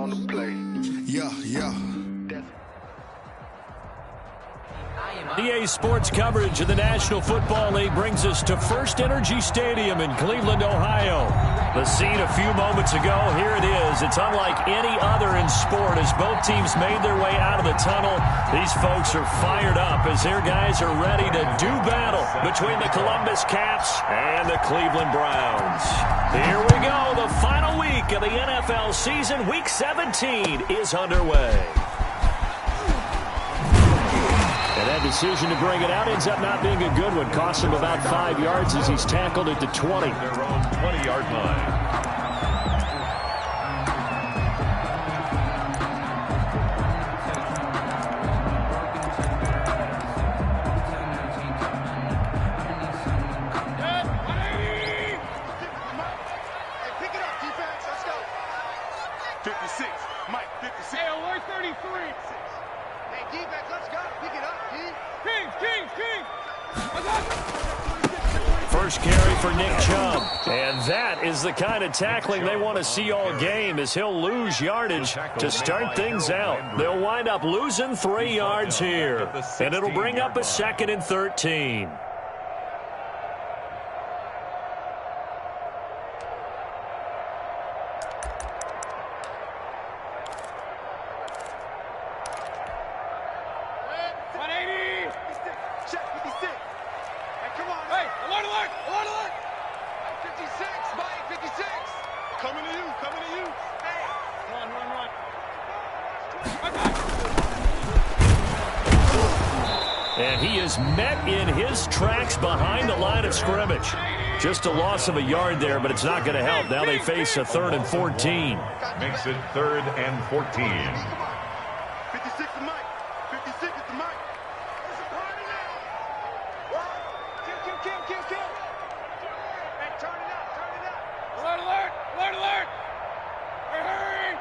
on the play. Yeah. EA Sports coverage of the National Football League brings us to First Energy Stadium in Cleveland, Ohio. The scene a few moments ago, here it is. It's unlike any other in sport as both teams made their way out of the tunnel. These folks are fired up as their guys are ready to do battle between the Columbus Caps and the Cleveland Browns. Here we go. The final week of the NFL season, Week 17, is underway. And that decision to bring it out ends up not being a good one. Costs him about 5 yards as he's tackled at the 20. Their own 20-yard line. First carry for Nick Chubb. And that is the kind of tackling they want to see all game as he'll lose yardage to start things out. They'll wind up losing 3 yards here. And it'll bring up a 2nd and 13. And he is met in his tracks behind the line of scrimmage. Just a loss of a yard there, but it's not going to help. Now they face a 3rd and 14. Makes it 3rd and 14. 56 to Mike. 56 to Mike. It's a party now. Kill. Hey, turn it up. Alert. Hurry.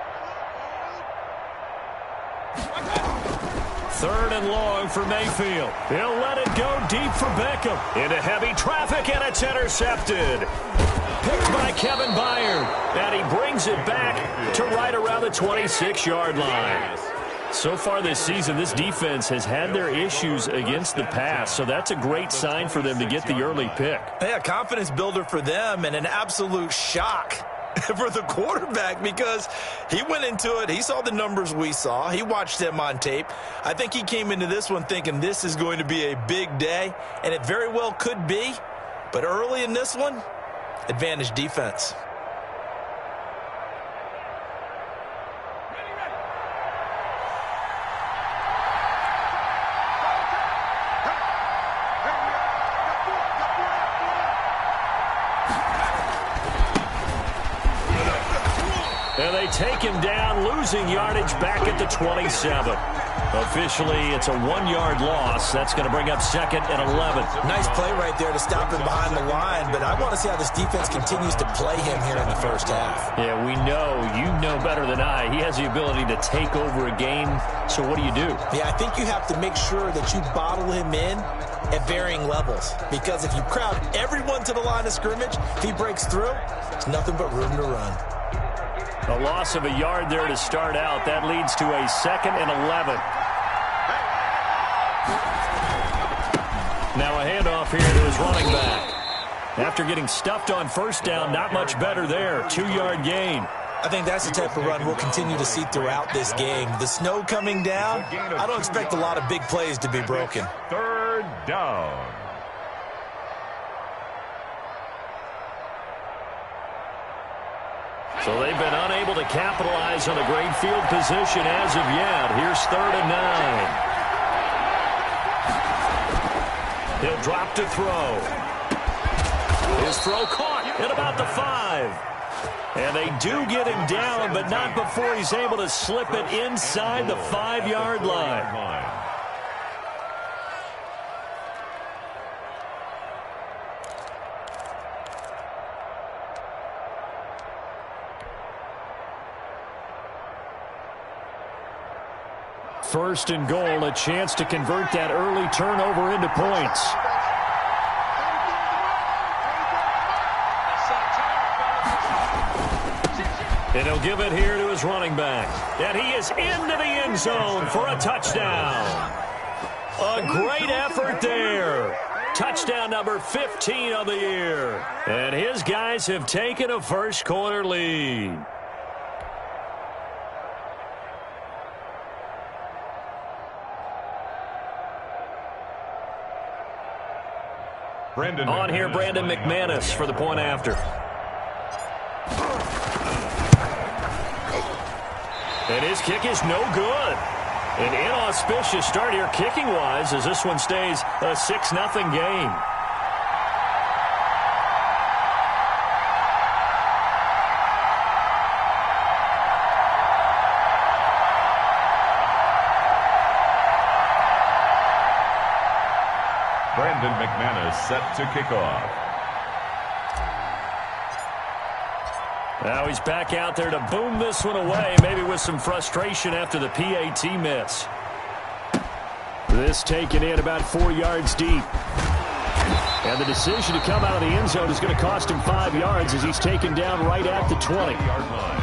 3rd and long for Mayfield. He'll let it go deep for Beckham. Into heavy traffic, and it's intercepted. Picked by Kevin Byard. And he brings it back to right around the 26-yard line. So far this season, this defense has had their issues against the pass, so that's a great sign for them to get the early pick. Yeah, confidence builder for them and an absolute shock for the quarterback because he went into it. He saw the numbers we saw. He watched them on tape. I think he came into this one thinking this is going to be a big day, and it very well could be. But early in this one, advantage defense. And they take him down, losing yardage back at the 27. Officially, it's a 1-yard loss. That's going to bring up 2nd and 11. Nice play right there to stop him behind the line, but I want to see how this defense continues to play him here in the first half. Yeah, we know. You know better than I. He has the ability to take over a game, so what do you do? Yeah, I think you have to make sure that you bottle him in at varying levels, because if you crowd everyone to the line of scrimmage, if he breaks through, there's nothing but room to run. A loss of a yard there to start out. That leads to a 2nd and 11. Now a handoff here to his running back. After getting stuffed on first down, not much better there. 2-yard gain. I think that's the type of run we'll continue to see throughout this game. The snow coming down, I don't expect a lot of big plays to be broken. 3rd down. So they've been unable to capitalize on a great field position as of yet. Here's 3rd and 9. He'll drop to throw. His throw caught at about the 5. And they do get him down, but not before he's able to slip it inside the 5-yard line. First and goal, a chance to convert that early turnover into points. And he'll give it here to his running back. And he is into the end zone for a touchdown. A great effort there. Touchdown number 15 of the year. And his guys have taken a first quarter lead. On here, Brandon McManus for the point after. And his kick is no good. An inauspicious start here kicking-wise as this one stays a 6-0 game. Brandon McManus set to kick off. Now he's back out there to boom this one away, maybe with some frustration after the PAT miss. This taken in about 4 yards deep. And the decision to come out of the end zone is going to cost him 5 yards as he's taken down right at the 20-yard line.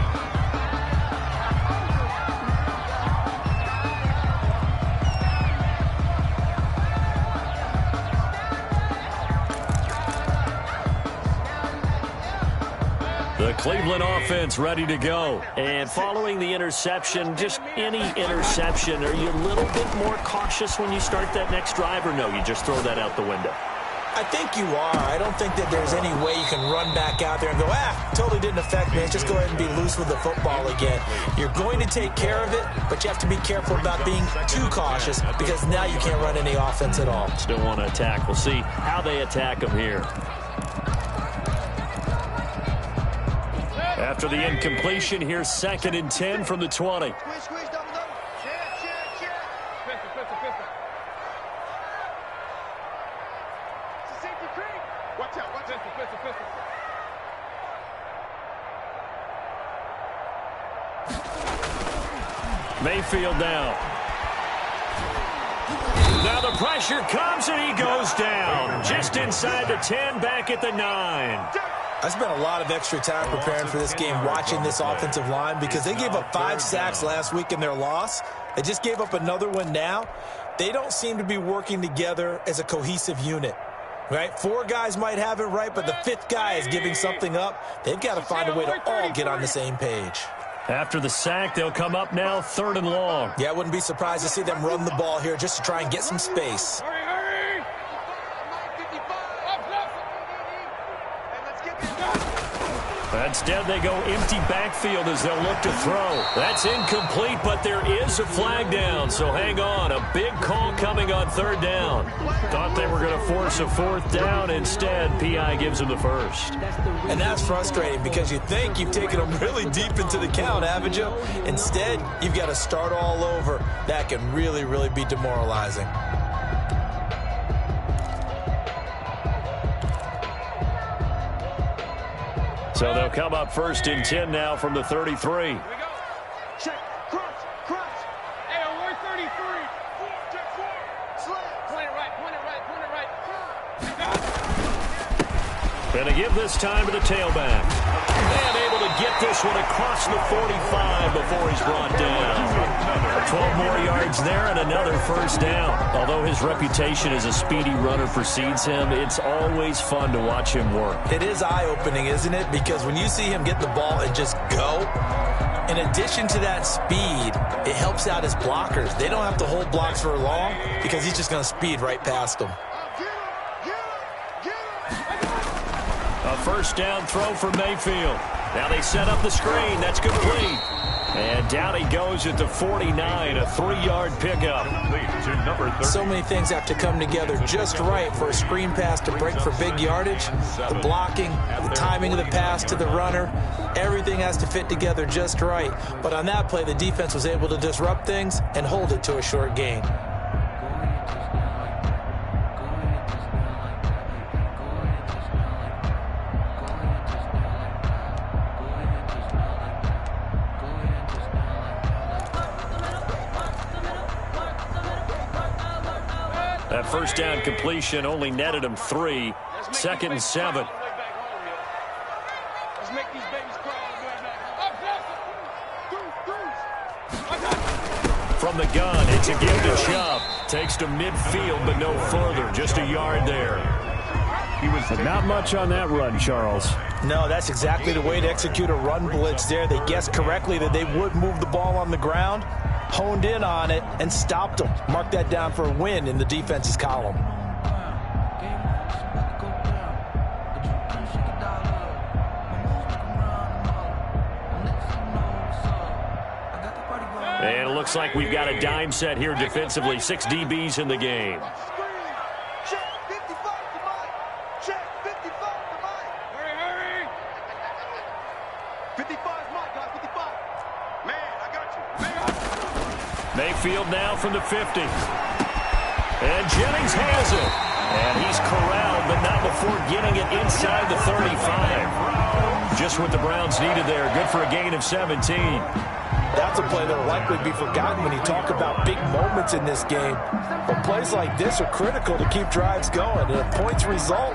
The Cleveland offense ready to go. And following the interception, just any interception, are you a little bit more cautious when you start that next drive, or no, you just throw that out the window? I think you are. I don't think that there's any way you can run back out there and go, totally didn't affect me. Let's just go ahead and be loose with the football again. You're going to take care of it, but you have to be careful about being too cautious because now you can't run any offense at all. Still want to attack. We'll see how they attack them here. After the incompletion, here's 2nd and 10 from the 20. Squeeze, double. Check. Pistol. It's a safety creep. Watch out. Pistol. Mayfield now. Now the pressure comes and he goes down. Just inside the 10, back at the 9. I spent a lot of extra time preparing for this game, watching this offensive line, because they gave up 5 sacks last week in their loss. They just gave up another one now. They don't seem to be working together as a cohesive unit, right? 4 guys might have it right, but the 5th guy is giving something up. They've got to find a way to all get on the same page. After the sack, they'll come up now 3rd and long. Yeah, I wouldn't be surprised to see them run the ball here just to try and get some space. Instead, they go empty backfield as they'll look to throw. That's incomplete, but there is a flag down, so hang on. A big call coming on 3rd down. Thought they were going to force a 4th down. Instead, PI gives them the first. And that's frustrating because you think you've taken them really deep into the count, haven't you? Instead, you've got to start all over. That can really, really be demoralizing. So they'll come up 1st and 10 now from the 33. Here we go. Check. Cross. Hey, we're 33. Check 4. Slant. Point it right. And to give this time to the tailback. And able to get this one across the 45 before he's brought down. 12 more yards there and another 1st down. Although his reputation as a speedy runner precedes him, it's always fun to watch him work. It is eye-opening, isn't it? Because when you see him get the ball and just go, in addition to that speed, it helps out his blockers. They don't have to hold blocks for long because he's just going to speed right past them. A 1st down throw for Mayfield. Now they set up the screen. That's complete. And down he goes at the 49, a 3-yard pickup. So many things have to come together just right for a screen pass to break for big yardage. The blocking, the timing of the pass to the runner, everything has to fit together just right. But on that play, the defense was able to disrupt things and hold it to a short gain. That 1st down completion only netted him 3. 2nd and 7. Let's make these babies cry. From the gun, it's a give to Chubb. Takes to midfield, but no further. Just a yard there. But not much on that run, Charles. No, that's exactly the way to execute a run blitz there. They guessed correctly that they would move the ball on the ground, honed in on it, and stopped them. Mark that down for a win in the defense's column. And it looks like we've got a dime set here defensively. 6 DBs in the game. Check 55 to Mike. Check 55 to Mike. Hurry. 55 Mike, guys. 55. Man, I got you. Mayfield now from the 50. And Jennings has it. And he's corralled, but not before getting it inside the 35. Just what the Browns needed there. Good for a gain of 17. That's a play that will likely be forgotten when you talk about big moments in this game. But plays like this are critical to keep drives going. And if points result,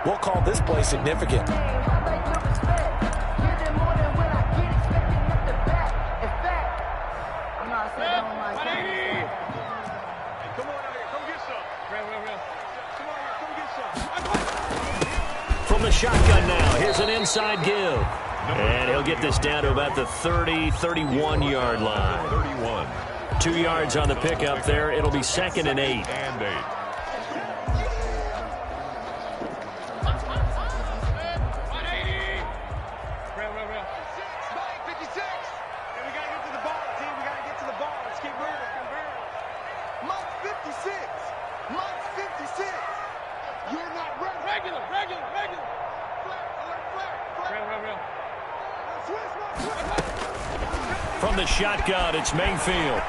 we'll call this play significant. From the shotgun now, here's an inside give. And he'll get this down to about the 30, 31-yard line. 31. 2 yards on the pickup there. It'll be 2nd and 8. And 8. From the shotgun, it's Mayfield.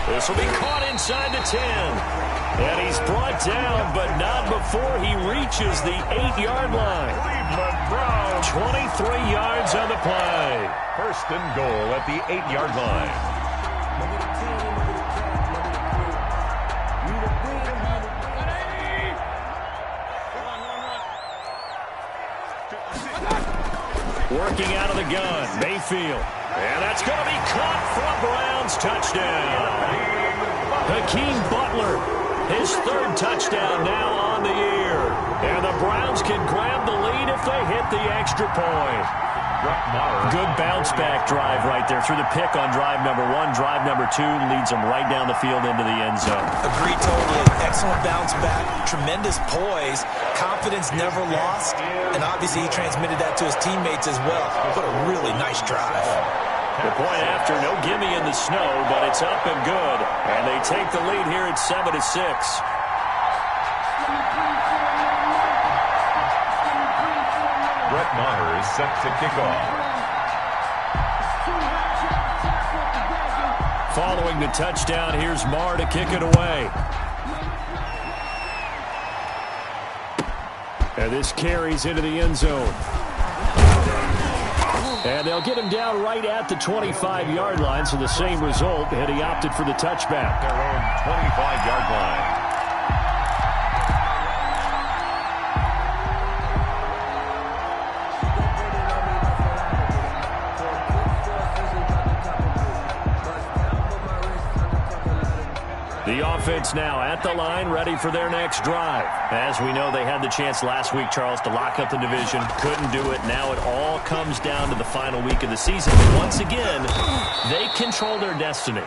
This will be caught inside the 10. And he's brought down, but not before he reaches the 8-yard line. Cleveland Browns. 23 yards on the play. First and goal at the 8-yard line. Working out of the gun, Mayfield. And that's going to be caught for a Browns touchdown. Hakeem Butler, his 3rd touchdown now on the year. And the Browns can grab the lead if they hit the extra point. Good bounce-back drive right there through the pick on drive number 1. Drive number 2 leads them right down the field into the end zone. Agreed totally. Excellent bounce-back, tremendous poise, confidence never lost, and obviously he transmitted that to his teammates as well. What a really nice drive. The point after, no gimme in the snow, but it's up and good. And they take the lead here at 7-6. Brett Maher is set to kick off. Following the touchdown, here's Maher to kick it away. And this carries into the end zone. And they'll get him down right at the 25-yard line, so the same result, and he opted for the touchback. Their own 25-yard line. The offense now at the line, ready for their next drive. As we know, they had the chance last week, Charles, to lock up the division. Couldn't do it. Now it all comes down to the final week of the season. Once again, they control their destiny.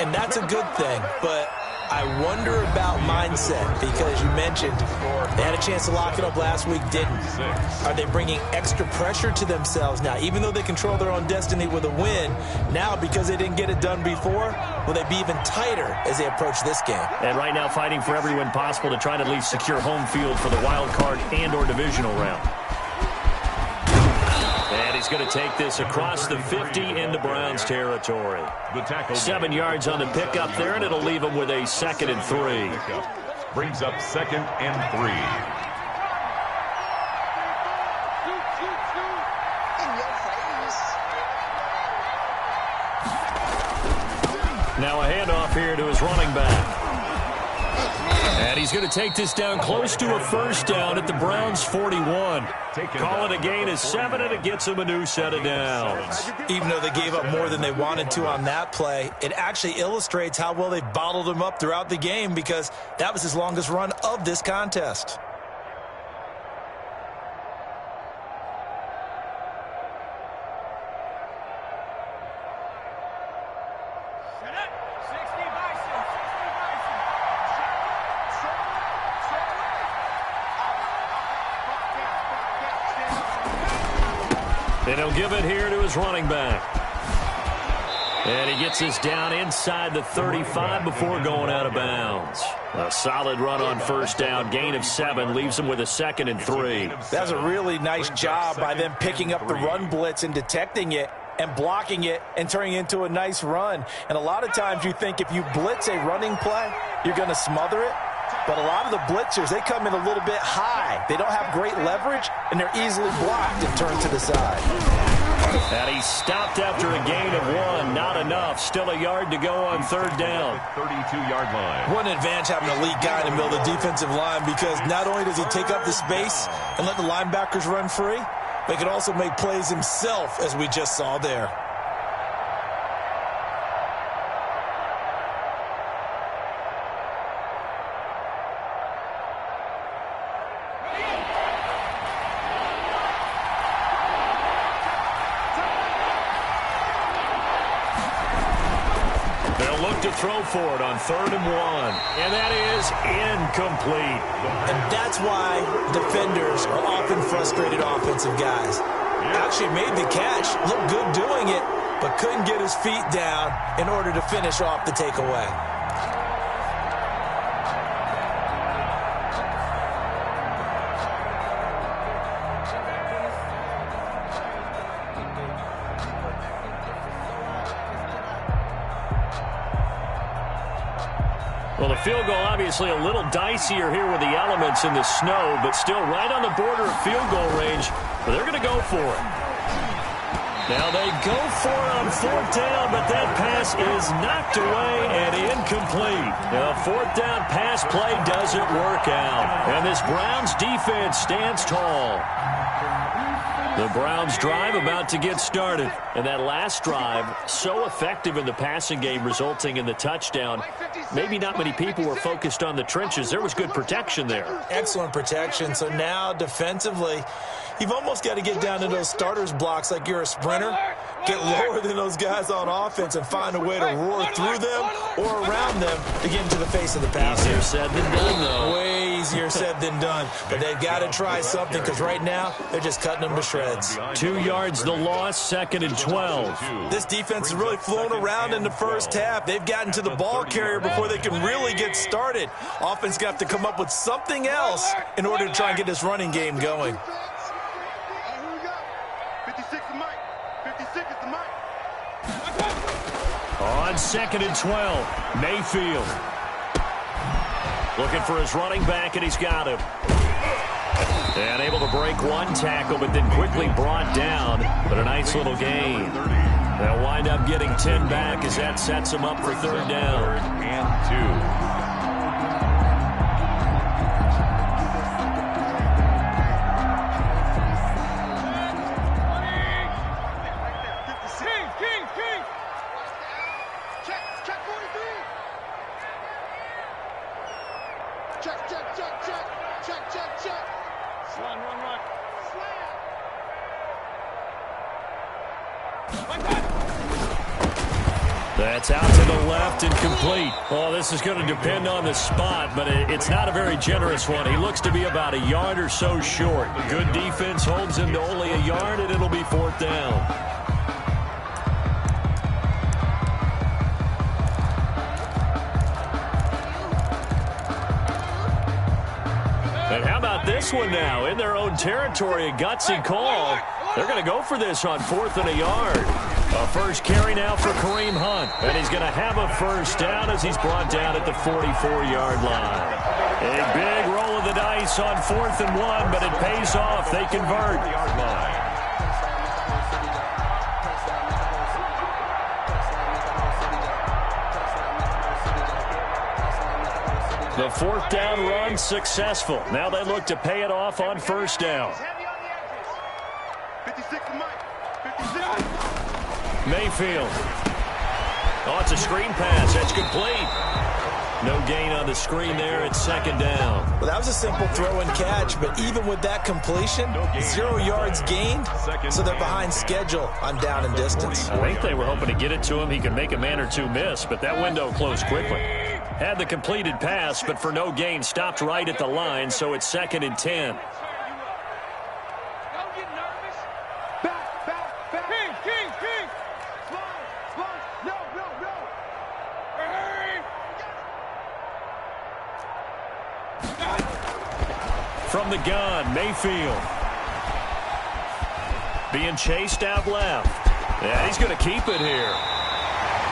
And that's a good thing, but I wonder about mindset because you mentioned they had a chance to lock it up last week, didn't. Are they bringing extra pressure to themselves now? Even though they control their own destiny with a win, now because they didn't get it done before, will they be even tighter as they approach this game? And right now fighting for every win possible to try to at least secure home field for the wild card and or divisional round. And he's going to take this across the 50 into Browns territory. 7 yards on the pickup there, and it'll leave him with a 2nd and 3. Brings up 2nd and 3. Now a handoff here to his running back. And he's going to take this down close to a first down at the Browns' 41. Call it a gain of 7, and it gets him a new set of downs. Even though they gave up more than they wanted to on that play, it actually illustrates how well they bottled him up throughout the game, because that was his longest run of this contest. And he'll give it here to his running back. And he gets this down inside the 35 before going out of bounds. A solid run on first down, gain of 7, leaves him with a 2nd and 3. That's a really nice job by them picking up the run blitz and detecting it and blocking it and turning it into a nice run. And a lot of times you think if you blitz a running play, you're going to smother it. But a lot of the blitzers, they come in a little bit high. They don't have great leverage, and they're easily blocked and turned to the side. And he stopped after a gain of 1. Not enough. Still a yard to go on third down. 32-yard line. What an advantage having an elite guy in the middle of the defensive line, because not only does he take up the space and let the linebackers run free, but he can also make plays himself, as we just saw there. To throw for it on 3rd and 1. And that is incomplete. And that's why defenders are often frustrated offensive guys. Actually made the catch, looked good doing it, but couldn't get his feet down in order to finish off the takeaway. Well, the field goal obviously a little dicier here with the elements in the snow, but still right on the border of field goal range. But they're going to go for it. Now they go for it on 4th down, but that pass is knocked away and incomplete. The 4th down pass play doesn't work out. And this Browns defense stands tall. The Browns drive about to get started. And that last drive, so effective in the passing game, resulting in the touchdown. Maybe not many people were focused on the trenches. There was good protection there. Excellent protection. So now defensively, you've almost got to get down to those starters blocks like you're a sprinter. Get lower than those guys on offense and find a way to roar through them or around them to get into the face of the passer. Easier said than done, though. Way easier said than done. But they've got to try something, because right now they're just cutting them to shreds. 2 yards the loss, 2nd and 12. This defense has really flown around in the first half. They've gotten to the ball carrier before they can really get started. Offense got to come up with something else in order to try and get this running game going. On 2nd and 12, Mayfield. Looking for his running back, and he's got him. And able to break one tackle, but then quickly brought down. But a nice little gain. They'll wind up getting 10 back as that sets them up for 3rd down. 3rd and 2. That's out to the left and complete. Oh, this is going to depend on the spot, but it's not a very generous one. He looks to be about a yard or so short. Good defense holds him to only a yard, and it'll be 4th down. And how about this one now? In their own territory, a gutsy call. They're going to go for this on 4th and a yard. A first carry now for Kareem Hunt. And he's going to have a first down as he's brought down at the 44-yard line. A big roll of the dice on 4th and 1, but it pays off. They convert. The fourth down run successful. Now they look to pay it off on first down. Mayfield. Oh, it's a screen pass. That's complete. No gain on the screen there. It's second down. Well, that was a simple throw and catch, but even with that completion, 0 yards gained, so they're behind schedule on down and distance. I think they were hoping to get it to him. He could make a man or two miss, but that window closed quickly. Had the completed pass, but for no gain, stopped right at the line, so it's second and 10. From the gun, Mayfield. Being chased out left. Yeah, he's going to keep it here.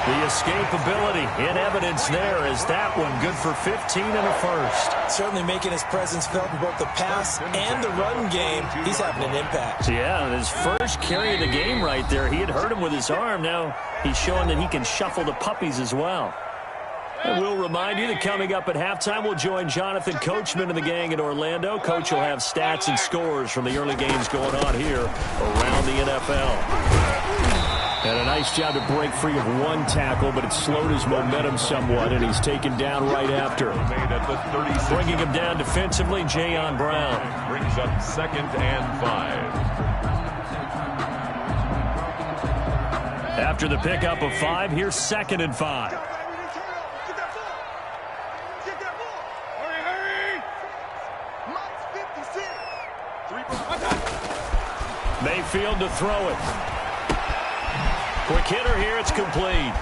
The escapability in evidence there as that one good for 15 and a first. Certainly making his presence felt in both the pass and the run game. He's having an impact. Yeah, his first carry of the game right there. He had hurt him with his arm. Now he's showing that he can shuffle the puppies as well. And we'll remind you that coming up at halftime, we'll join Jonathan Coachman and the gang in Orlando. Coach will have stats and scores from the early games going on here around the NFL. And a nice job to break free of one tackle, but it slowed his momentum somewhat, and he's taken down right after. Bringing him down defensively, Jayon Brown. Brings up second and 5. After the pickup of 5, here's second and 5. Mayfield to throw it. Quick hitter here, it's complete.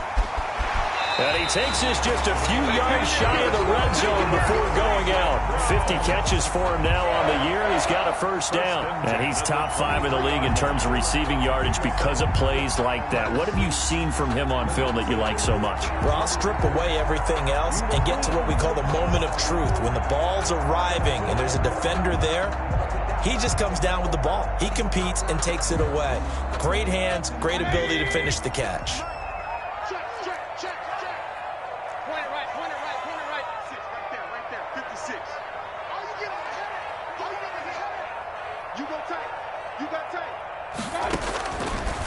And he takes this just a few yards shy of the red zone before going out. 50 catches for him now on the year, and he's got a first down. And he's top 5 in the league in terms of receiving yardage because of plays like that. What have you seen from him on film that you like so much? Well, I'll strip away everything else and get to what we call the moment of truth. When the ball's arriving and there's a defender there, he just comes down with the ball. He competes and takes it away. Great hands, great ability to finish the catch.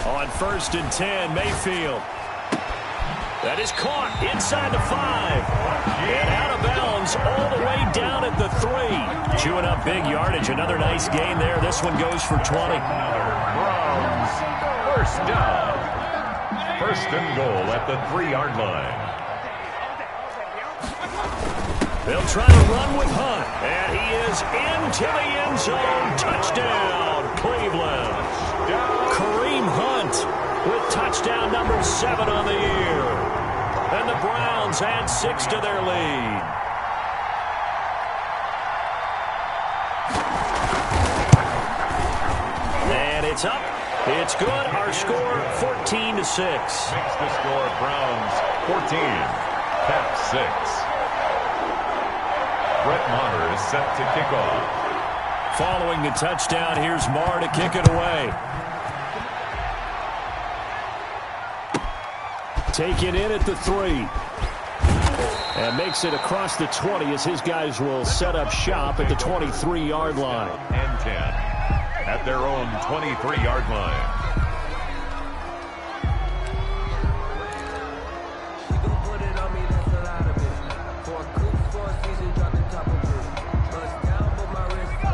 On first and 10, Mayfield. That is caught inside the 5. And out of bounds all the way down at the 3. Chewing up big yardage. Another nice gain there. This one goes for 20. Browns, first down. First and goal at the 3-yard line. They'll try to run with Hunt. And he is into the end zone. Touchdown, Cleveland. Kareem Hunt with touchdown number 7 on the year. And the Browns add 6 to their lead. And it's up. It's good. Our score, 14-6. Makes the score Browns 14, Pep 6. Brett Maher is set to kick off. Following the touchdown, here's Maher to kick it away. Taken in at the 3. And makes it across the 20 as his guys will set up shop at the 23-yard line. And 10 at their own 23-yard line.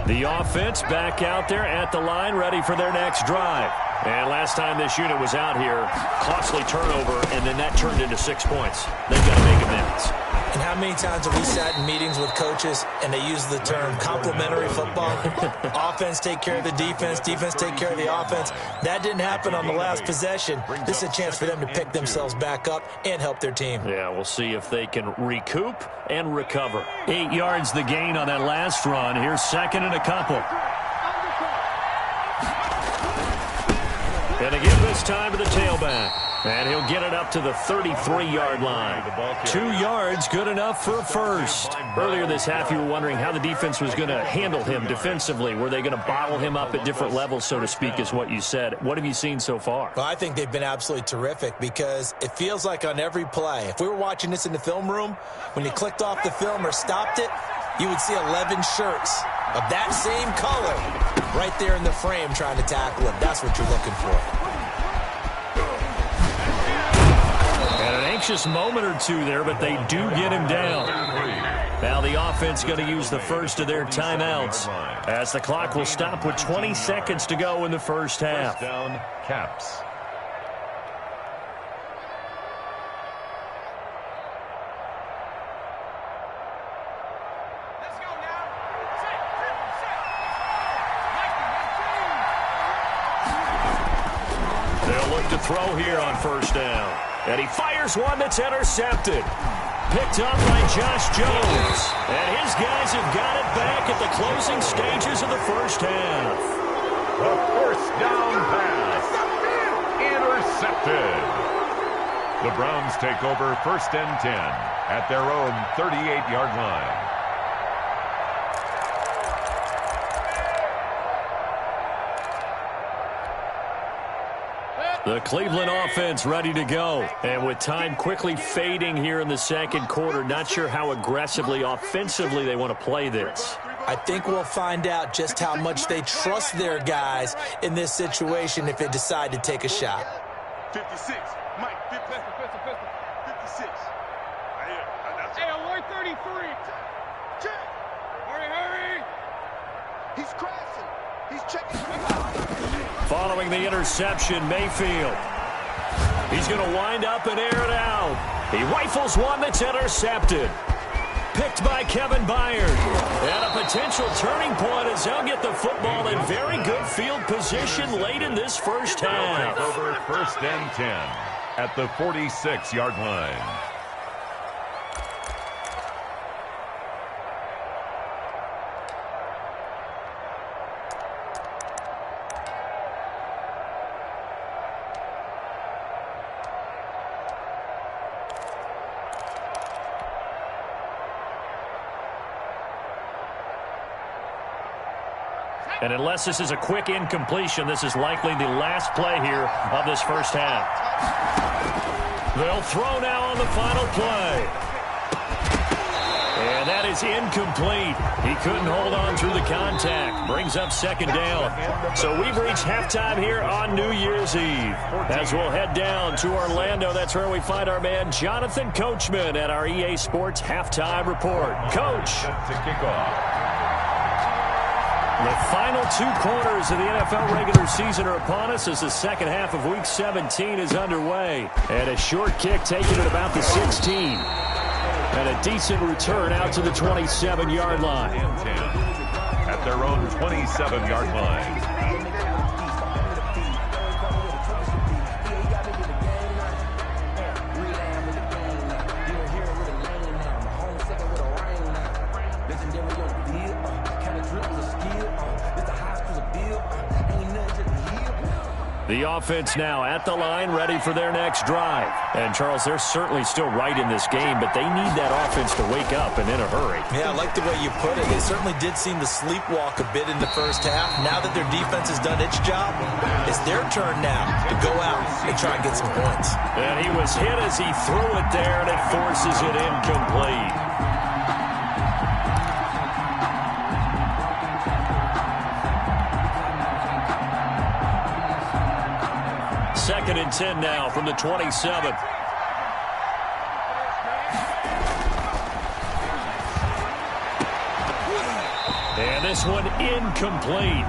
The offense back out there at the line, ready for their next drive. And last time this unit was out here, costly turnover, and then that turned into 6 points. They've got to make amends. And how many times have we sat in meetings with coaches and they use the term complementary football? Offense take care of the defense, defense take care of the offense. That didn't happen on the last possession. This is a chance for them to pick themselves back up and help their team. Yeah, we'll see if they can recoup and recover. 8 yards the gain on that last run. Here's second and a couple. And again this time to the tailback. And he'll get it up to the 33-yard line. 2 yards, good enough for a first. Earlier this half, you were wondering how the defense was going to handle him defensively. Were they going to bottle him up at different levels, so to speak, is what you said. What have you seen so far? Well, I think they've been absolutely terrific because it feels like on every play, if we were watching this in the film room, when you clicked off the film or stopped it, you would see 11 shirts of that same color right there in the frame trying to tackle him. That's what you're looking for. And an anxious moment or two there, but they do get him down. Now the offense going to use the first of their timeouts as the clock will stop with 20 seconds to go in the first half. First down, Caps. They'll look to throw here on first down. And he fires one that's intercepted. Picked up by Josh Jones. And his guys have got it back at the closing stages of the first half. The first down pass. Intercepted. The Browns take over 1st and 10 at their own 38-yard line. The Cleveland offense ready to go. And with time quickly fading here in the second quarter, not sure how aggressively, offensively they want to play this. I think we'll find out just how much they trust their guys in this situation if they decide to take a shot. 56. Mike, 56. Hey, alert 33. Check. Hurry. He's crashing. He's checking. Following the interception, Mayfield. He's going to wind up and air it out. He rifles one that's intercepted. Picked by Kevin Byard. And a potential turning point as they'll get the football in very good field position late in this first half. Over 1st and 10 at the 46-yard line. And unless this is a quick incompletion, this is likely the last play here of this first half. They'll throw now on the final play. And that is incomplete. He couldn't hold on through the contact. Brings up 2nd down. So we've reached halftime here on New Year's Eve. As we'll head down to Orlando, that's where we find our man Jonathan Coachman at our EA Sports Halftime Report. Coach. To kick off. The final 2 quarters of the NFL regular season are upon us as the second half of Week 17 is underway. And a short kick taken at about the 16. And a decent return out to the 27-yard line. At their own 27-yard line. The offense now at the line, ready for their next drive. And, Charles, they're certainly still right in this game, but they need that offense to wake up and in a hurry. Yeah, I like the way you put it. They certainly did seem to sleepwalk a bit in the first half. Now that their defense has done its job, it's their turn now to go out and try and get some points. And he was hit as he threw it there, and it forces it incomplete. 2nd and 10 now from the 27. And this one incomplete.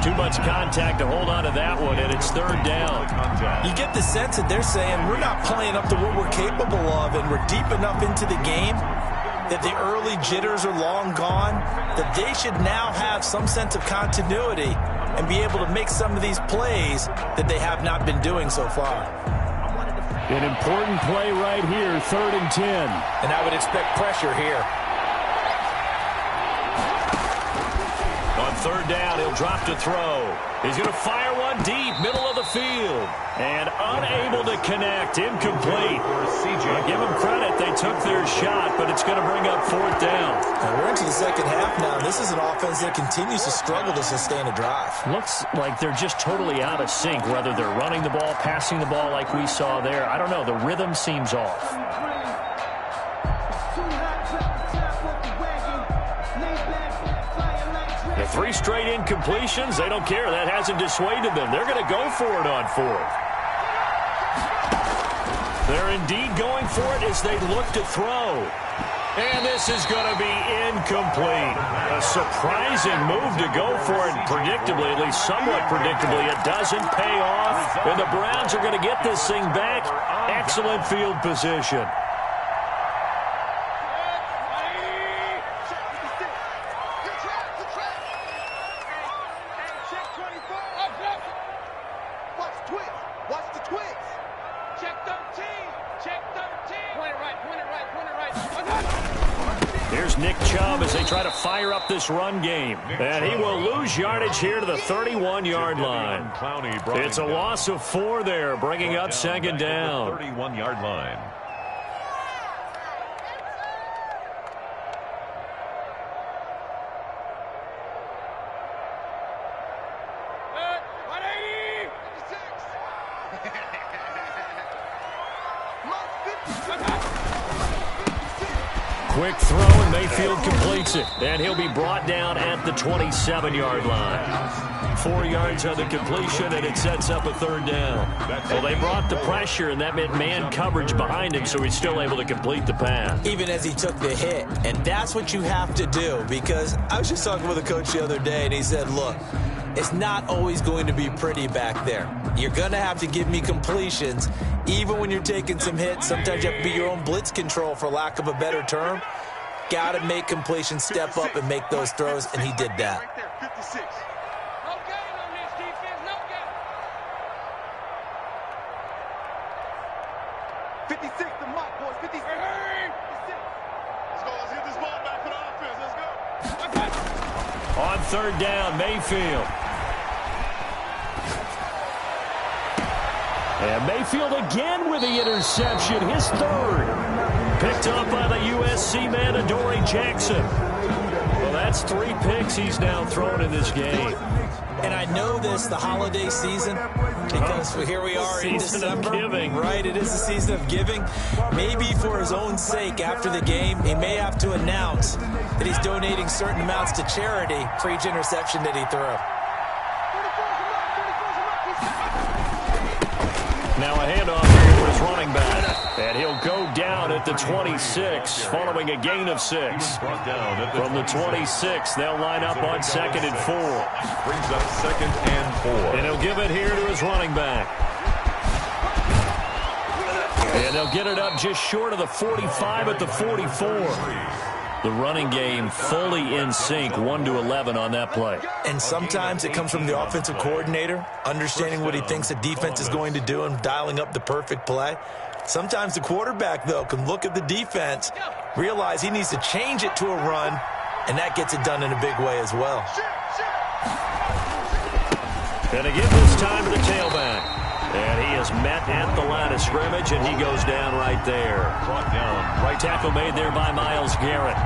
Too much contact to hold on to that one, and it's 3rd down. You get the sense that they're saying we're not playing up to what we're capable of, and we're deep enough into the game that the early jitters are long gone, that they should now have some sense of continuity and be able to make some of these plays that they have not been doing so far. An important play right here, 3rd and 10. And I would expect pressure here. On 3rd down, he'll drop to throw. He's going to fire one deep, middle of the field. And unable to connect, incomplete. Give them credit, they took their shot, but it's going to bring up fourth down. And we're into the second half now. This is an offense that continues to struggle to sustain a drive. Looks like they're just totally out of sync, whether they're running the ball, passing the ball like we saw there. I don't know, the rhythm seems off. The 3 straight incompletions, they don't care. That hasn't dissuaded them. They're going to go for it on fourth. They're indeed going for it as they look to throw. And this is going to be incomplete. A surprising move to go for it. Predictably, at least somewhat predictably, it doesn't pay off. And the Browns are going to get this thing back. Excellent field position. Try to fire up this run game. And he will lose yardage here to the 31-yard line. It's a loss of 4 there, bringing up second down. 31-yard line. Quick throw, and Mayfield completes it. And he'll be brought down at the 27-yard line. 4 yards on the completion, and it sets up a third down. Well, they brought the pressure, and that meant man coverage behind him, so he's still able to complete the pass. Even as he took the hit. And that's what you have to do, because I was just talking with a coach the other day, and he said, look, it's not always going to be pretty back there. You're going to have to give me completions. Even when you're taking some hits, sometimes you have to be your own blitz control, for lack of a better term. Got to make completions, step up, and make those throws, and he did that. Right there, 56. No gain on this defense, no gain. 56, the mark, boys, 56. Hey, 56. Let's get this ball back for the offense, let's go. On third down, Mayfield. And Mayfield again with the interception, his third. Picked up by the USC man, Adoree Jackson. Well, that's 3 picks he's now thrown in this game. And I know this, the holiday season, because here we are in December. Giving. Right, it is the season of giving. Maybe for his own sake, after the game, he may have to announce that he's donating certain amounts to charity for each interception that he threw. Now a handoff here to his running back. And he'll go down at the 26, following a gain of 6. From the 26, they'll line up on 2nd and 4. Brings up 2nd and 4. And he'll give it here to his running back. And they'll get it up just short of the 45 at the 44. The running game fully in sync, 1 to 11 on that play. And sometimes it comes from the offensive coordinator, understanding what he thinks the defense is going to do and dialing up the perfect play. Sometimes the quarterback, though, can look at the defense, realize he needs to change it to a run, and that gets it done in a big way as well. And again this time to the tailback. And he is met at the line of scrimmage, and he goes down right there. Right tackle made there by Myles Garrett.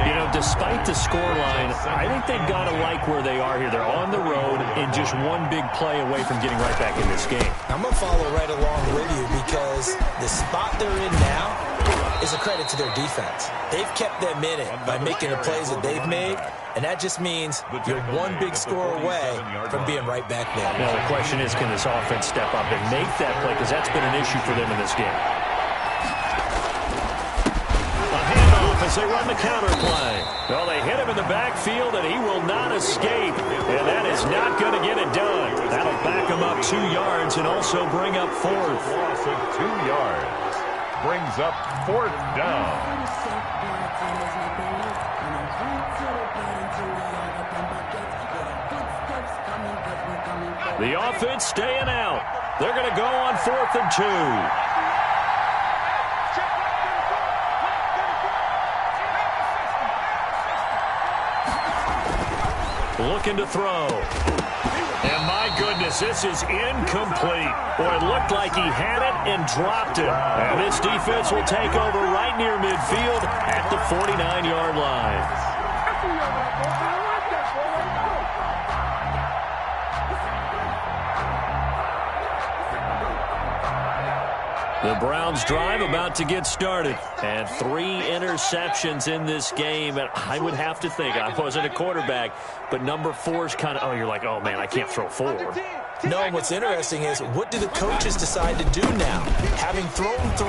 You know, despite the scoreline, I think they've got to like where they are here. They're on the road and just one big play away from getting right back in this game. I'm going to follow right along with you, because the spot they're in now is a credit to their defense. They've kept them in it by making the plays that they've made, and that just means you're one big score away from being right back there. Now, the question is, can this offense step up and make that play? Because that's been an issue for them in this game. A handoff as they run the counter play. Well, they hit him in the backfield, and he will not escape. And that is not going to get it done. That'll back him up 2 yards and also bring up 4th. Loss of 2 yards. Brings up 4th down. The offense staying out. They're going to go on 4th and 2. Looking to throw. And my as this is incomplete. Boy, it looked like he had it and dropped it. And this defense will take over right near midfield at the 49-yard line. The Browns drive about to get started. And 3 interceptions in this game. And I would have to think, I wasn't a quarterback, but number 4 is kind of, oh, you're like, oh, man, I can't throw 4. No, what's interesting is, what do the coaches decide to do now? Having thrown 3,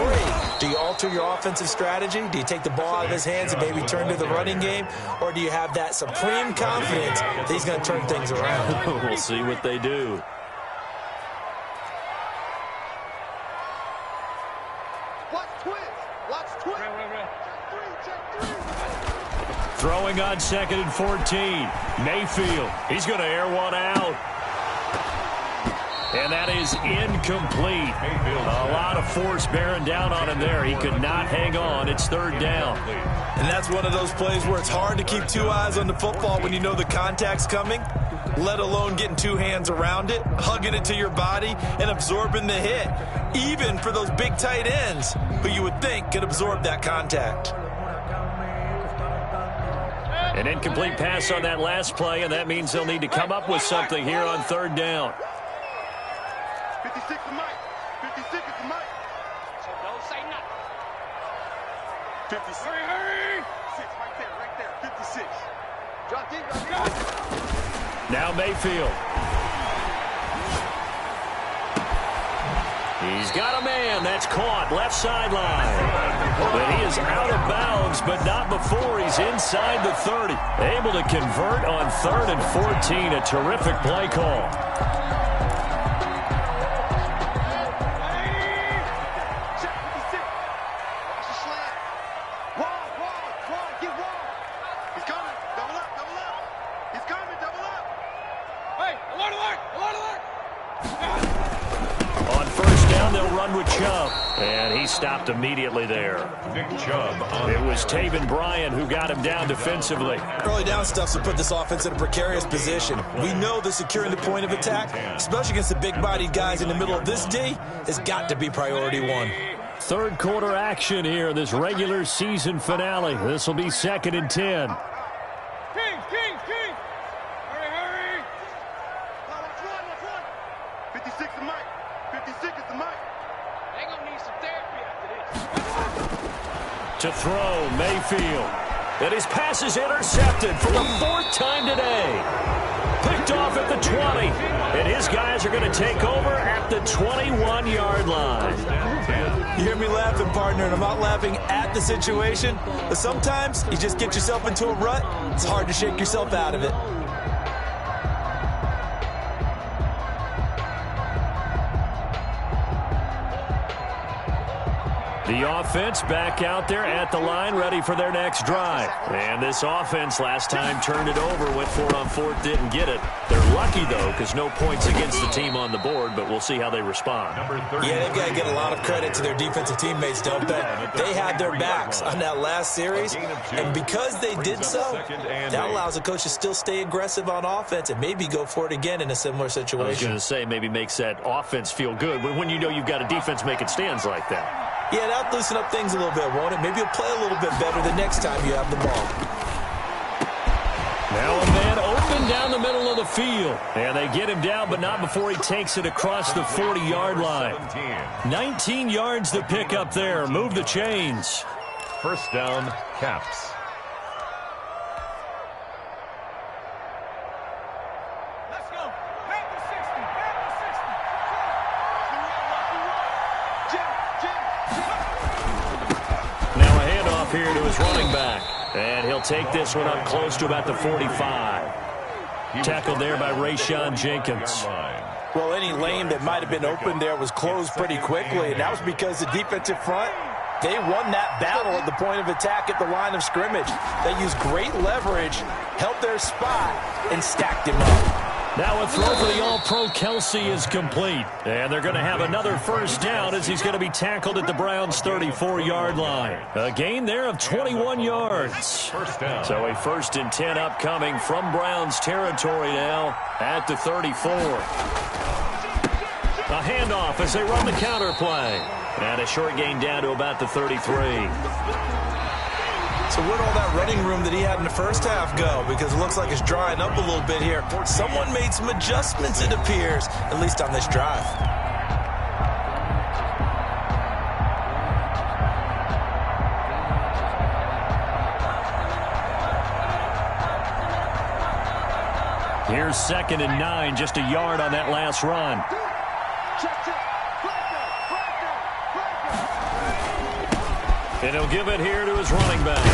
do you alter your offensive strategy? Do you take the ball out of his hands and maybe turn to the running game? Or do you have that supreme confidence that he's going to turn things around? We'll see what they do. Throwing on 2nd and 14. Mayfield. He's going to air one out. And that is incomplete. A lot of force bearing down on him there. He could not hang on. It's 3rd down. And that's one of those plays where it's hard to keep 2 eyes on the football when you know the contact's coming, let alone getting 2 hands around it, hugging it to your body, and absorbing the hit, even for those big tight ends who you would think could absorb that contact. An incomplete pass on that last play, and that means they'll need to come up with something here on 3rd down. 56 is Mike. 56 is Mike. So don't say nothing. 56. Hurry! 6 right there. 56. Drop deep, drop deep. Now Mayfield. He's got a man. That's caught. Left sideline. But he is out of bounds, but not before he's inside the 30. Able to convert on 3rd and 14. A terrific play call. And he stopped immediately there. Nick Chubb. It was Taven Bryan who got him down defensively. Early down stuff to put this offense in a precarious position. We know the securing the point of attack, especially against the big-bodied guys in the middle of this D, has got to be priority 1. 3rd quarter action here, this regular season finale. This will be 2nd and 10. King! Hurry! Let's run! 56 is Mike. 56 is the Mike. They gonna need some therapy after this. To throw, Mayfield. And his pass is intercepted for the 4th time today. Picked off at the 20. And his guys are going to take over at the 21-yard line. You hear me laughing, partner, and I'm not laughing at the situation, but sometimes you just get yourself into a rut. It's hard to shake yourself out of it. The offense back out there at the line, ready for their next drive. And this offense last time turned it over, went for it on 4th, didn't get it. They're lucky, though, because no points against the team on the board, but we'll see how they respond. Yeah, they've got to get a lot of credit to their defensive teammates, don't they? They had their backs on that last series, and because they did so, that allows the coach to still stay aggressive on offense and maybe go for it again in a similar situation. I was going to say, maybe makes that offense feel good when you know you've got a defense making stands like that. Yeah, that'll loosen up things a little bit, won't it? Maybe you'll play a little bit better the next time you have the ball. Now a man open down the middle of the field. And they get him down, but not before he takes it across the 40-yard line. 19 yards to pick up there. Move the chains. 1st down, Caps. Here to his running back. And he'll take this one up close to about the 45. Tackled there by Rayshon Jenkins. Well, any lane that might have been open there was closed pretty quickly, and that was because the defensive front, they won that battle at the point of attack at the line of scrimmage. They used great leverage, held their spot, and stacked him up. Now a throw for the All-Pro Kelsey is complete. And they're going to have another 1st down as he's going to be tackled at the Browns' 34-yard line. A gain there of 21 yards. 1st down. So a 1st and 10 upcoming from Browns territory now at the 34. A handoff as they run the counter play. And a short gain down to about the 33. So where'd all that running room that he had in the first half go? Because it looks like it's drying up a little bit here. Someone made some adjustments, it appears, at least on this drive. Here's 2nd and 9, just a yard on that last run. And he'll give it here to his running back.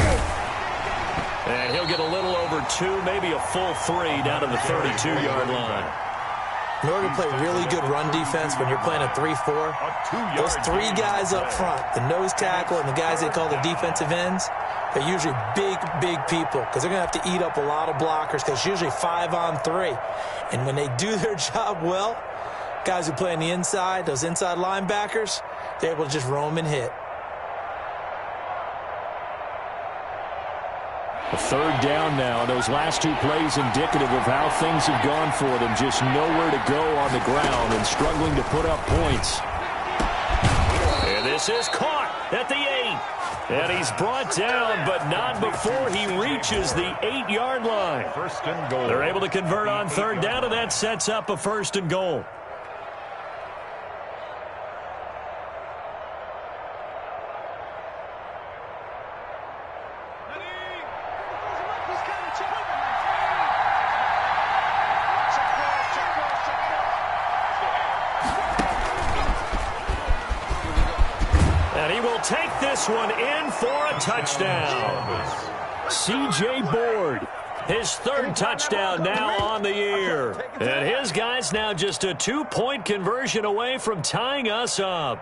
And he'll get a little over 2, maybe a full 3 down to the 32-yard line. In order to play really good run defense when you're playing a 3-4, those 3 guys up front, the nose tackle and the guys they call the defensive ends, they're usually big, big people because they're going to have to eat up a lot of blockers because it's usually 5-on-3. And when they do their job well, guys who play on the inside, those inside linebackers, they're able to just roam and hit. A 3rd down now. Those last 2 plays indicative of how things have gone for them. Just nowhere to go on the ground and struggling to put up points. And this is caught at the 8. And he's brought down, but not before he reaches the 8-yard line. 1st and goal. They're able to convert on 3rd down, and that sets up a 1st and goal. Take this one in for a touchdown. C.J. Board, his 3rd touchdown now on the year. And his guys now just a 2-point conversion away from tying us up.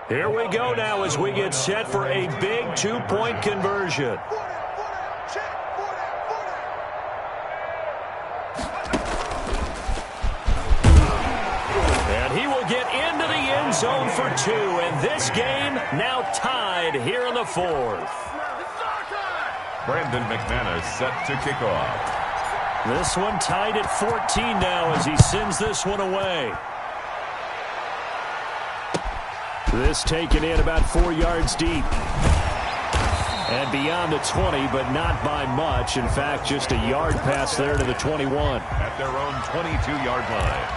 Here we go now as we get set for a big 2-point conversion. And he will get into the end zone for 2. And this game now tied here in the 4th. Brandon McManus set to kick off. This one tied at 14 now as he sends this one away. This taken in about 4 yards deep. And beyond the 20, but not by much. In fact, just a yard pass there to the 21. At their own 22-yard line.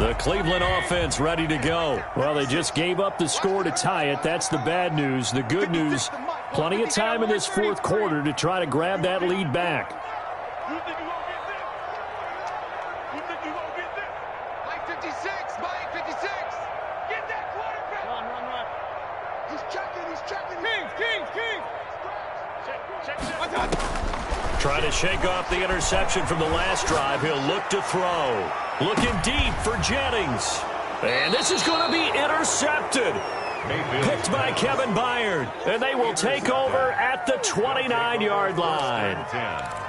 The Cleveland offense ready to go. Well, they just gave up the score to tie it. That's the bad news. The good news, plenty of time in this 4th quarter to try to grab that lead back. Trying to shake off the interception from the last drive. He'll look to throw. Looking deep for Jennings. And this is going to be intercepted. Picked by Kevin Byard. And they will take over at the 29-yard line.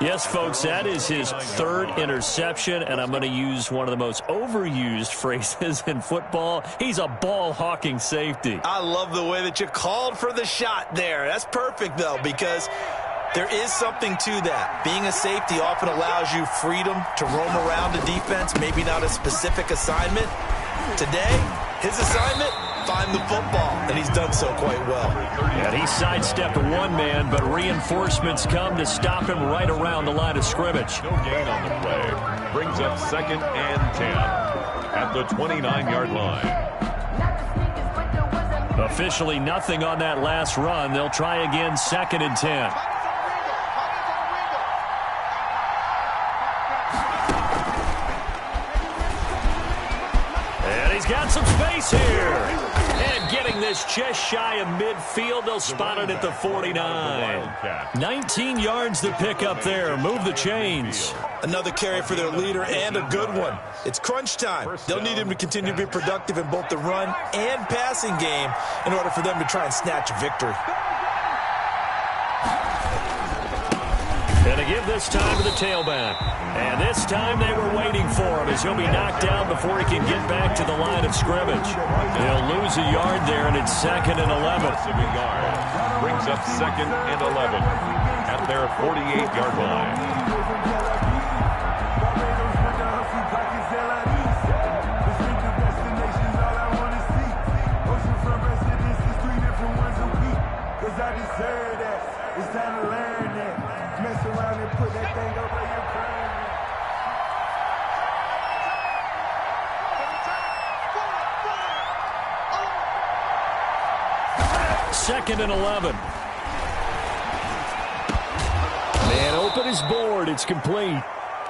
Yes, folks, that is his 3rd interception. And I'm going to use one of the most overused phrases in football. He's a ball-hawking safety. I love the way that you called for the shot there. That's perfect, though, because there is something to that. Being a safety often allows you freedom to roam around the defense, maybe not a specific assignment. Today, his assignment, find the football, and he's done so quite well. And he sidestepped one man, but reinforcements come to stop him right around the line of scrimmage. No gain on the play. Brings up 2nd and 10 at the 29-yard line. Officially nothing on that last run. They'll try again 2nd and 10. He's got some space here. And getting this just shy of midfield. They'll spot it at the 49. 19 yards to pick up there. Move the chains. Another carry for their leader and a good one. It's crunch time. They'll need him to continue to be productive in both the run and passing game in order for them to try and snatch a victory. And to give this time to the tailback. And this time they were waiting for him as he'll be knocked down before he can get back to the line of scrimmage. He'll lose a yard there, and it's 2nd and 11. Brings up 2nd and 11 at their 48-yard line. Second and 11. Man open his board. It's complete.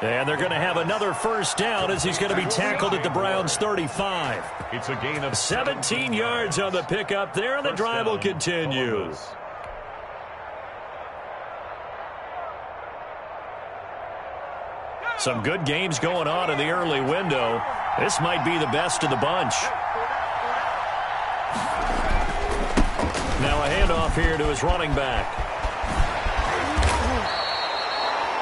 And they're going to have another first down as he's going to be tackled at the Browns' 35. It's a gain of 17 yards on the pickup there, and the drive will continue. Some good games going on in the early window. This might be the best of the bunch. Now a handoff here to his running back.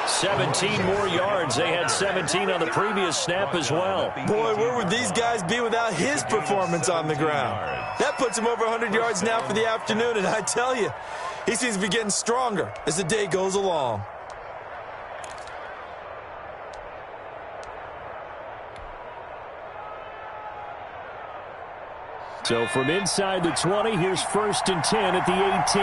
17 more yards. They had 17 on the previous snap as well. Boy, where would these guys be without his performance on the ground? That puts him over 100 yards now for the afternoon, and I tell you, he seems to be getting stronger as the day goes along. So from inside the 20, here's 1st and 10 at the 18.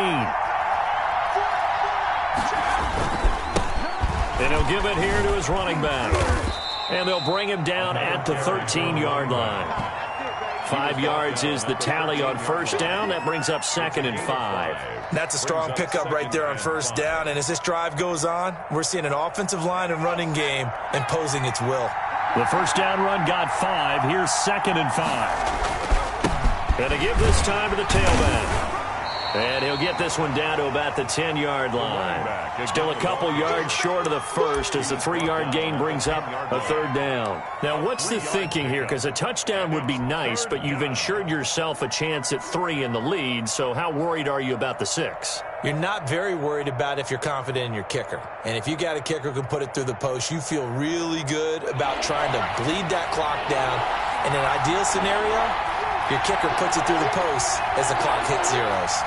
And he'll give it here to his running back. And they'll bring him down at the 13-yard line. 5 yards is the tally on first down. That brings up 2nd and 5. That's a strong pickup right there on first down. And as this drive goes on, we're seeing an offensive line and running game imposing its will. The first down run got 5. Here's 2nd and 5. And to give this time to the tailback. And he'll get this one down to about the 10-yard line. Still a couple yards short of the first as the 3-yard gain brings up a 3rd down. Now, what's the thinking here? Because a touchdown would be nice, but you've ensured yourself a chance at 3 in the lead, so how worried are you about the 6? You're not very worried about if you're confident in your kicker. And if you got a kicker who can put it through the post, you feel really good about trying to bleed that clock down. In an ideal scenario, your kicker puts it through the post as the clock hits zeros.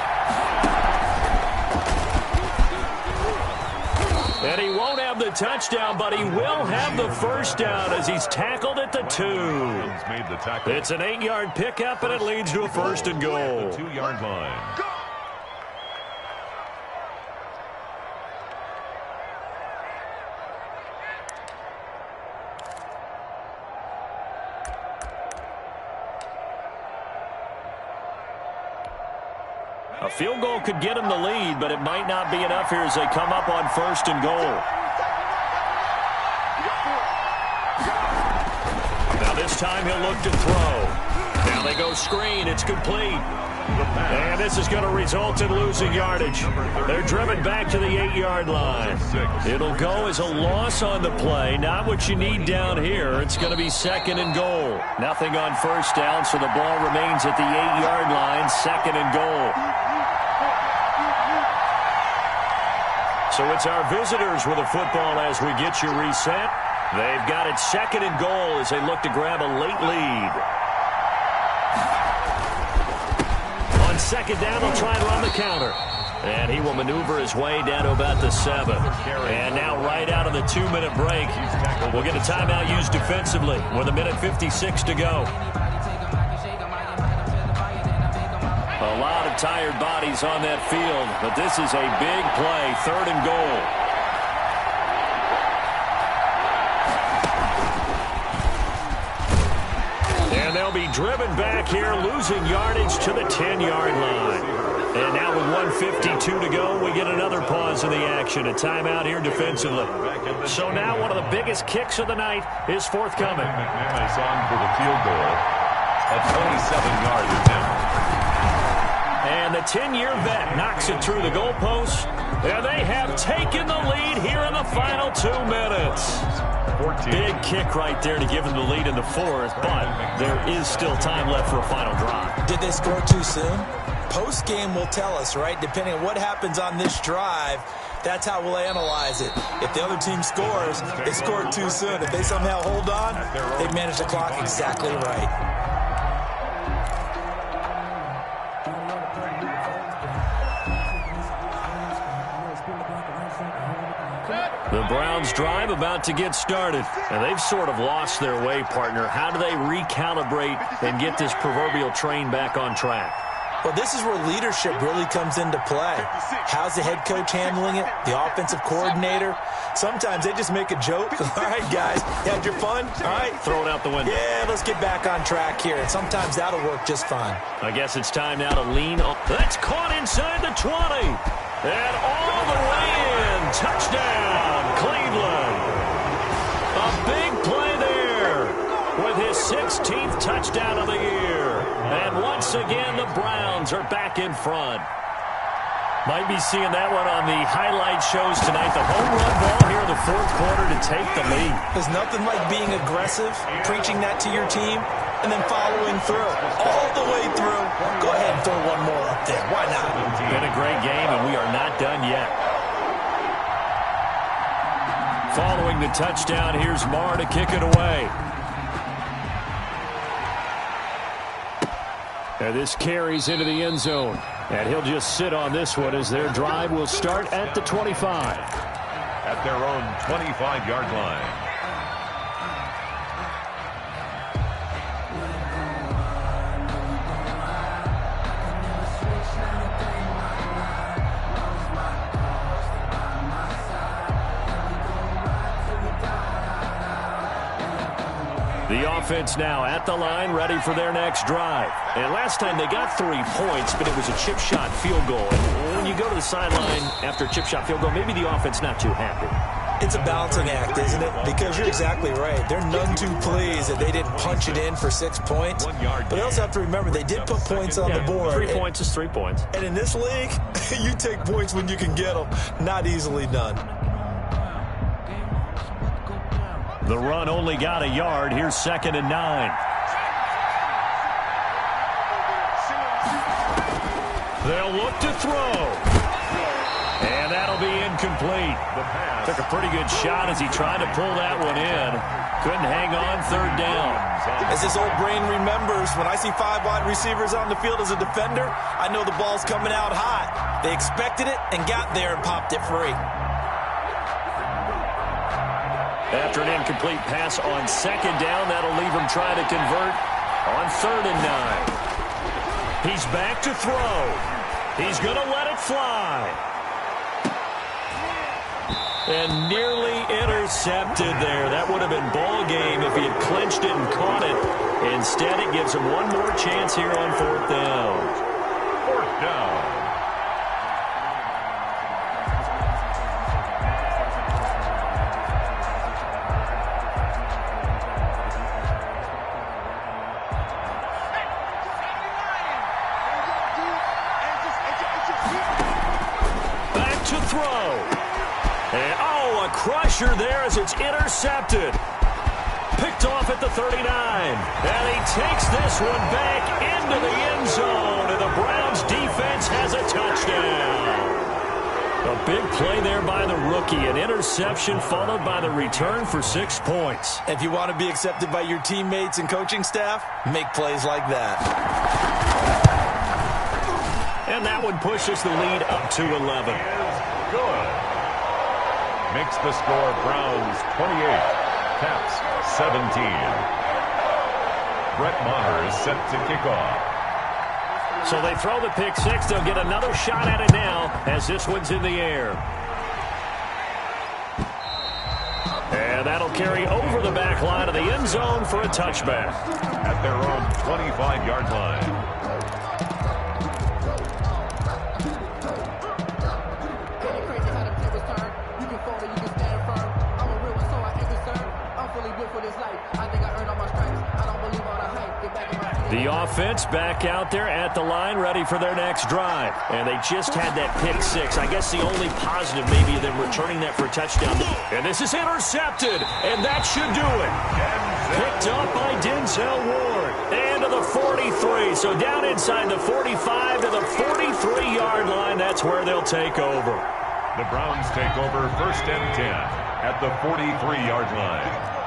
And he won't have the touchdown, but he will have the first down as he's tackled at the 2. It's an 8-yard pickup, and it leads to a 1st and goal. 2-yard line. A field goal could get him the lead, but it might not be enough here as they come up on 1st and goal. Now this time he'll look to throw. Now they go screen. It's complete. And this is going to result in losing yardage. They're driven back to the 8-yard line. It'll go as a loss on the play. Not what you need down here. It's going to be 2nd and goal. Nothing on first down, so the ball remains at the 8-yard line. 2nd and goal. So it's our visitors with a football as we get you reset. They've got it 2nd and goal as they look to grab a late lead. On 2nd down, they'll try and run the counter. And he will maneuver his way down to about the 7. And now right out of the 2-minute break, we'll get a timeout used defensively with 1:56 to go. A lot of tired bodies on that field, but this is a big play, 3rd and goal. And they'll be driven back here, losing yardage to the 10-yard line. And now with 1:52 to go, we get another pause in the action. A timeout here defensively. So now one of the biggest kicks of the night is forthcoming. McMahon is on for the field goal at 27 yards now. And the 10-year vet knocks it through the goalpost. And they have taken the lead here in the final 2 minutes. 14. Big kick right there to give them the lead in the 4th, but there is still time left for a final drive. Did they score too soon? post-game will tell us, right? Depending on what happens on this drive, that's how we'll analyze it. If the other team scores, they scored too soon. If they somehow hold on, they manage the clock exactly right. The Browns drive about to get started, and they've sort of lost their way, partner. How do they recalibrate and get this proverbial train back on track? Well, this is where leadership really comes into play. How's the head coach handling it? The offensive coordinator? Sometimes they just make a joke. All right, guys, you had your fun? All right. Throw it out the window. Yeah, let's get back on track here. And sometimes that'll work just fine. I guess it's time now to lean on. That's caught inside the 20. And all the way in. Touchdown, Cleveland. A big play there with his 16th touchdown of the year. And once again, the Browns are back in front. Might be seeing that one on the highlight shows tonight. The home run ball here in the fourth quarter to take the lead. There's nothing like being aggressive, preaching that to your team, and then following through. All the way through. Go ahead and throw one more up there. Why not? Been a great game, and we are not done yet. Following the touchdown, here's Marr to kick it away. And this carries into the end zone. And he'll just sit on this one as their drive will start at the 25. At their own 25-yard line. The offense now at the line, ready for their next drive. And last time they got 3 points, but it was a chip shot field goal. And when you go to the sideline after a chip shot field goal, maybe the offense not too happy. It's a balancing act, isn't it? Because you're exactly right. They're none too pleased that they didn't punch it in for 6 points. But they also have to remember they did put points on the board. 3 points is 3 points. And in this league, you take points when you can get them. Not easily done. The run only got a yard. Here's 2nd and 9. They'll look to throw. And that'll be incomplete. Took a pretty good shot as he tried to pull that one in. Couldn't hang on 3rd down. As his old brain remembers, when I see 5 wide receivers on the field as a defender, I know the ball's coming out hot. They expected it and got there and popped it free. After an incomplete pass on 2nd down, that'll leave him trying to convert on 3rd and 9. He's back to throw. He's going to let it fly. And nearly intercepted there. That would have been ball game if he had clinched it and caught it. Instead, it gives him one more chance here on 4th down. 4th down. Crusher there as it's intercepted. Picked off at the 39. And he takes this one back into the end zone. And the Browns defense has a touchdown. A big play there by the rookie. An interception followed by the return for 6 points. If you want to be accepted by your teammates and coaching staff, make plays like that. And that one pushes the lead up to 11. Good. Makes the score Browns 28, Caps 17. Brett Maher is set to kick off. So they throw the pick 6. They'll get another shot at it now as this one's in the air. And that'll carry over the back line of the end zone for a touchback. At their own 25-yard line. The offense back out there at the line, ready for their next drive. And they just had that pick 6. I guess the only positive maybe them returning that for a touchdown. And this is intercepted, and that should do it. Picked up by Denzel Ward. And to the 43. So down inside the 45 to the 43-yard line. That's where they'll take over. The Browns take over 1st and 10 at the 43-yard line.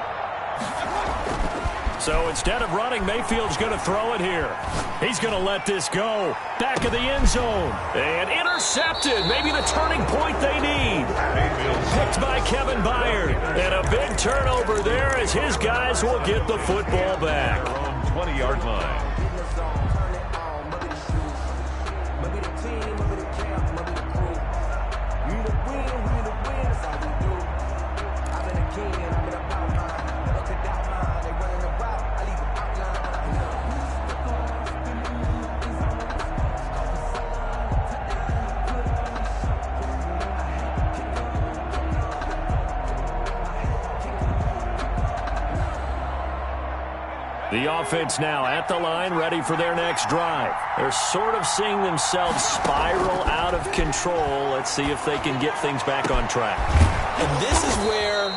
So instead of running, Mayfield's going to throw it here. He's going to let this go. Back of the end zone. And intercepted. Maybe the turning point they need. Picked by Kevin Byard. And a big turnover there as his guys will get the football back. 20-yard line. The offense now at the line, ready for their next drive. They're sort of seeing themselves spiral out of control. Let's see if they can get things back on track. And this is where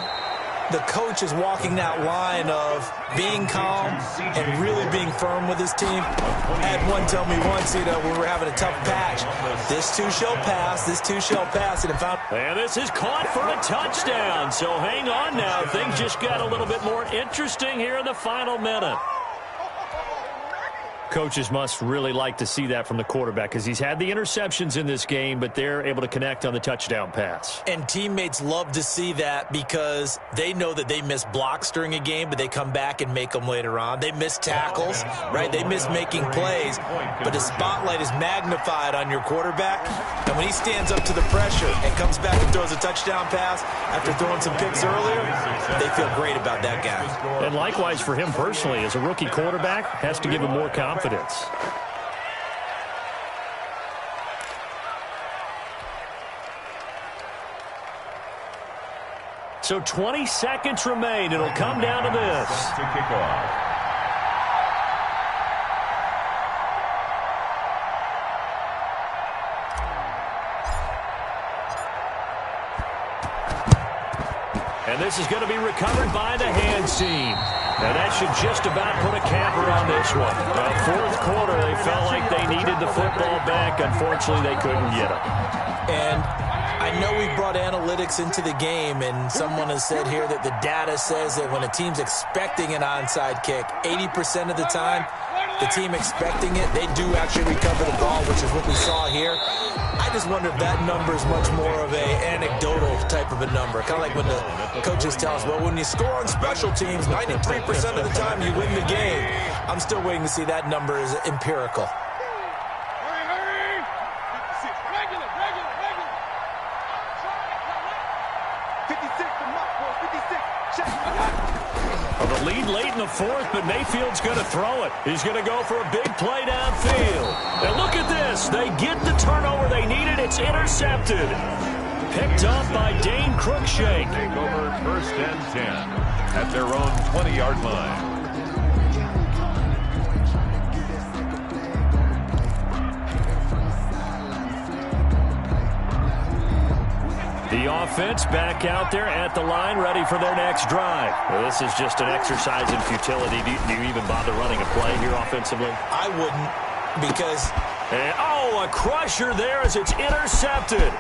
the coach is walking that line of being calm and really being firm with his team. I had one tell me once, when we were having a tough patch, this too shall pass, this too shall pass. And this is caught for a touchdown. So hang on now. Things just got a little bit more interesting here in the final minute. Coaches must really like to see that from the quarterback because he's had the interceptions in this game, but they're able to connect on the touchdown pass. And teammates love to see that because they know that they miss blocks during a game, but they come back and make them later on. They miss tackles, right? They miss making plays, but the spotlight is magnified on your quarterback. And when he stands up to the pressure and comes back and throws a touchdown pass after throwing some picks earlier, they feel great about that guy. And likewise for him personally, as a rookie quarterback, has to give him more confidence. So 20 seconds remain. It'll come down to this. To kick off. And this is going to be recovered by the hands team. Now that should just about put a capper on this one. Well, fourth quarter, they felt like they needed the football back. Unfortunately, they couldn't get it. And I know we brought analytics into the game, and someone has said here that the data says that when a team's expecting an onside kick, 80% of the time, the team expecting it, they do actually recover the ball, which is what we saw here. I just wonder if that number is much more of an anecdotal type of a number. Kind of like when the coaches tell us, well, when you score on special teams, 93% of the time you win the game. I'm still waiting to see that number is empirical. Hurry! Regular. 56, the mark, boy, 56. Check. Well, the lead late in the fourth, but Mayfield's going to throw it. He's going to go for a big play downfield. And look at this. They get the turnover they needed. It's intercepted. Picked up by Dane Cruikshank. Take over 1st and 10 at their own 20-yard line. The offense back out there at the line, ready for their next drive. Well, this is just an exercise in futility. Do you even bother running a play here offensively? I wouldn't, because... And, a crusher there as it's intercepted.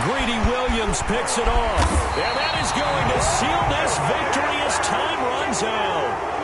Greedy Williams picks it off. And that is going to seal this victory as time runs out.